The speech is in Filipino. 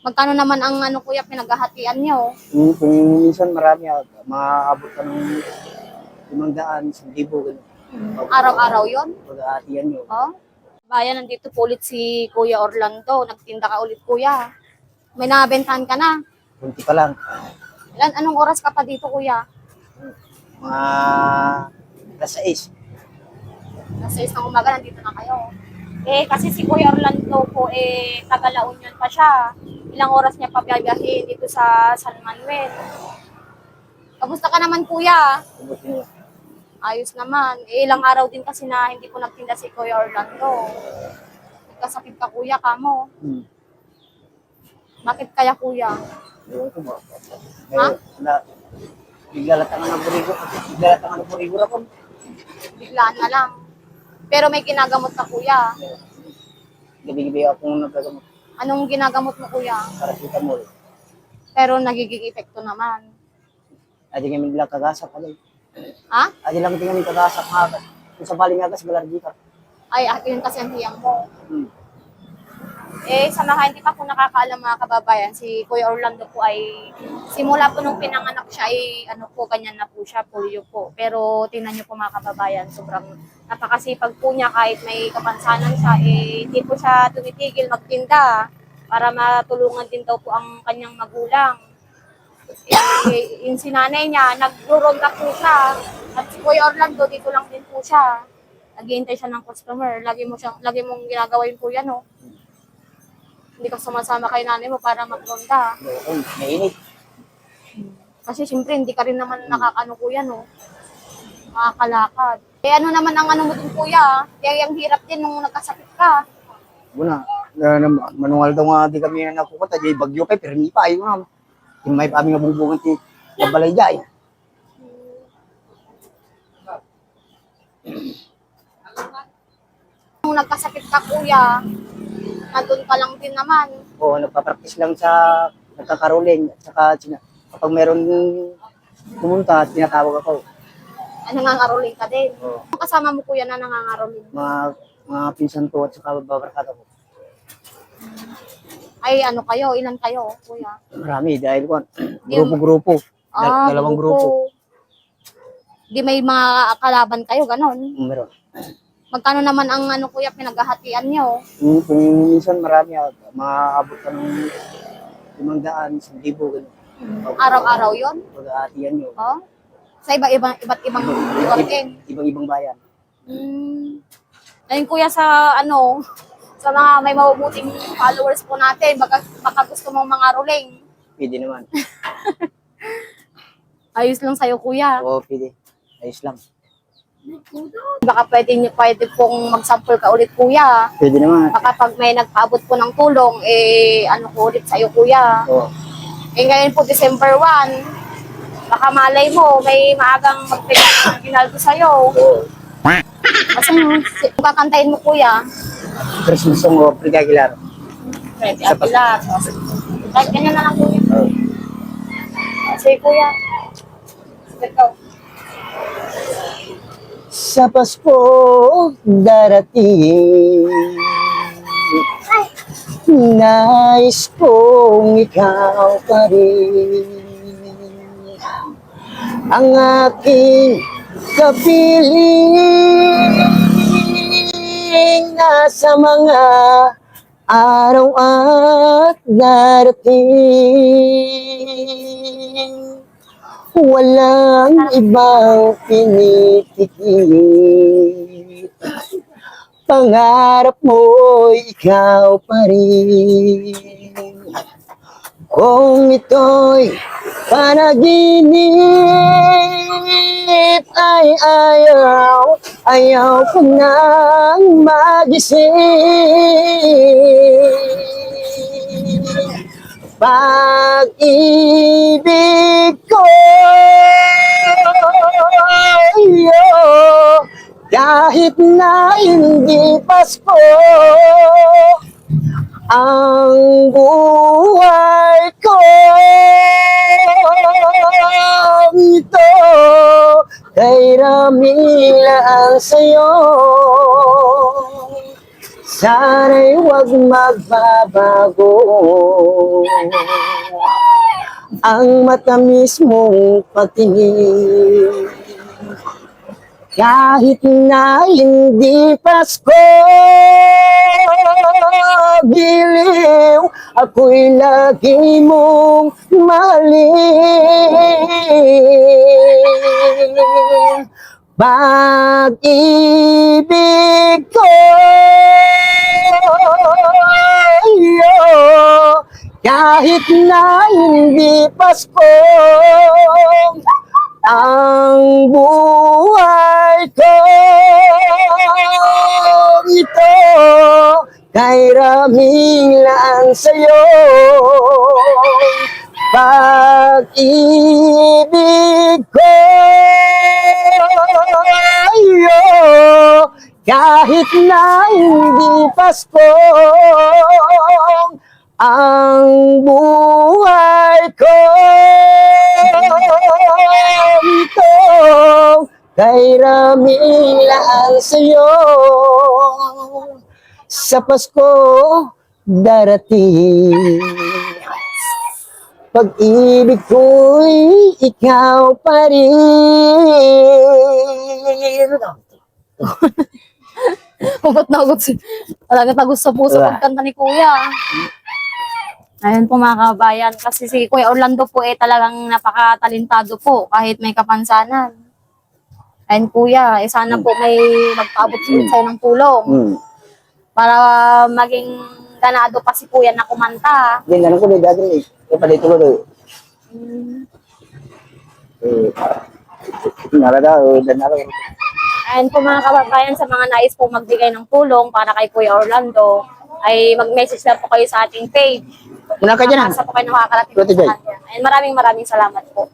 Magkano naman ang ano kuya pinaghahatian niyo? Kung minsan marami, maaabot ka ng 500, 1,000, gano'n. Araw-araw yon? Pag-aatiyan nyo. Oh? Bayan, nandito po ulit si Kuya Orlando. Nagtinda ka ulit kuya. May nabentahan ka na. Kunti pa lang. Anong oras ka pa dito kuya? Mga alas 6. Nasa 6 ng umaga nandito na kayo. Kasi si Kuya Orlando po, taga La Union pa siya. Ilang oras niya pa biyahe dito sa San Manuel. Kamusta ka naman kuya? Ubus nyo. Ayos naman. Ilang araw din kasi na hindi ko nagtinda si Kuya Orlando. Nagkasakit ka kuya, kamo. Bakit kaya kuya? Ewan ko ba? Ha? Biglalatang ng burigo. Biglalatang ng burigo na po. Biglaan na lang. Pero may ginagamot ka kuya. Gabi-gabi akong nagkagamot. Anong ginagamot mo kuya? Paracetamol. Pero nagiging epekto naman. Adi kami bilang kagasak pala. Ha? Adi lang tingnan yung kagasak nga. Kung sa baling agas, galargi ka. Ay, yun kasi ang hiyang mo. Sa mga hindi pa po nakakaalam mga kababayan, si Kuya Orlando po ay simula po nung pinanganak siya ay ganyan na po siya, polio po. Pero tingnan niyo po mga kababayan, sobrang napakasipag po niya kahit may kapansanan siya, hindi po siya tumitigil magtinda para matulungan din daw po ang kanyang magulang. Yung sinanay niya, nagruronda po siya. At si Kuya Orlando, dito lang din po siya. Naghihintay siya ng customer. Lagi mong ginagawa yun po yan, no? Hindi ka sumasama kay nanay mo para magronda. Oo, mainit. Kasi siyempre, hindi ka rin naman nakakano kuya, no? Makakalakad. Ano naman ang ano mo dun kuya? Yung hirap din nung nagkasakit ka. Una, manual daw nga di kami na nakukuta. Di bagyo kay, pero hindi pa. Ayaw nga. Yung may aming nabubungan ti nabalay dyan. Nung nagkasakit ka kuya, nandun ka lang din naman. Oo, nagpa-practice lang sa nagkakaroling. At saka kapag meron pumunta, tinatawag ako. Nangangaroling ka din. Oo. Ang kasama mo kuya na nangangaroling? Mga pinsan ko at saka babarkada ko. Ay, kayo? Ilan kayo, kuya? Marami, dahil ko, grupo-grupo. Dalawang grupo. Di may mga kalaban kayo, ganon? Meron. Magkano naman ang kuya pinaghahatian nyo? Kung minsan marami, maaabot ka ng 500, 1,000, gano'n. Araw-araw yon? Pag-aatiyan nyo. Oh? Sa iba't ibang lugar din. Ibang bayan. Ayun kuya sa sa mga may mabubuting followers po natin, baka gusto mong mga rolling. Pwede naman. Ayos lang sa'yo kuya. Oo, pwede. Ayos lang. Baka pwede pong mag-sample ka ulit kuya. Pwede naman. Baka pag may nagpaabot po ng tulong, ko ulit sa'yo kuya. Oo. Ngayon po December 1, baka malay mo, may maagang magpinal ko sa'yo. Oo. Kasi kakantahin mo kuya. Christmas song o Frida Aguilar. Pwede, Aguilar. Kahit ganyan na lang kuya. Oo. Sige kuya. Ikaw. Sa Pasko darating, nais kong ikaw pa rin ang aking kapiling nasa mga araw at darating. Walang ibang pinipilit, pangarap mo'y ikaw pa rin. Kung ito'y panaginip ay ayaw ko nang magising. Pag-ibig ko, kahit na hindi Pasko, ang buhay ko ito kay Ramila ang sayo. sana'y huwag magbabago ang matamis mong pagtingin. Kahit na hindi Pasko, giliw, ako'y lagi mong mahalin. Pag-ibig ko, kahit na hindi Pasko, ang buhay ko ito kay ramilan sa'yo. Pag-ibig ko kahit na hindi Pasko, ang buhay ko ito kay ramilan sa'yo. Sa Pasko darating, pag-ibig ko'y ikaw pa rin. Hugot na hugot. Talaga tagus sa puso ang kanta ni Kuya. Ayun po mga kabayan, kasi si Kuya Orlando po talagang napakatalentado po kahit may kapansanan. Ayun Kuya, sana po may magpaabot sa'yo ng tulong para maging ganado pa si Kuya na kumanta. Hindi, nalang ko na dati palito ko doon. Nalala, nalala. Ayun po mga kababayan, sa mga nais po magbigay ng tulong para kay Kuya Orlando, ay mag-message lang po kayo sa ating page. Muna ka dyan, ha? Sa po kayo nakakarating Tuti, sa kanya. And maraming salamat po.